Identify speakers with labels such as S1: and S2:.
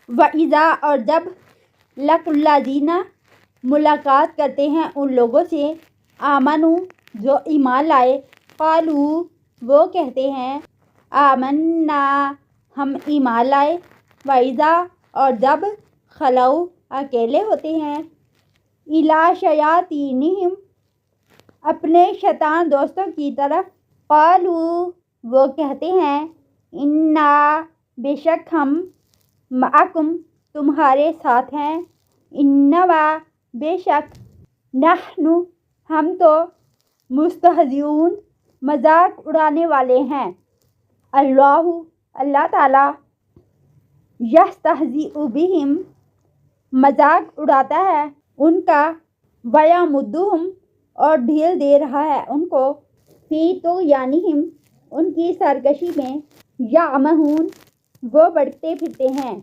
S1: وَإِذَا اور جب لَقُوا الَّذِينَ ملاقات کرتے ہیں ان لوگوں سے آمنوا جو ایمان لائے قالوا وہ کہتے ہیں آمنا ہم ایمان لائے وَإِذَا اور جب خلوا اکیلے ہوتے ہیں اِلیٰ شیاطینہم اپنے شیطان دوستوں کی طرف قالوا وہ کہتے ہیں انا بے شک ہم معکم تمہارے ساتھ ہیں انما بے شک نحن ہم تو مستہزئون مذاق اڑانے والے ہیں اللہ تعالی یستہزئ بہم مذاق اڑاتا ہے ان کا ویمدہم اور ڈھیل دے رہا ہے ان کو فی طغیانہم ان کی سرکشی میں یعمہون وہ بھٹکتے پھرتے ہیں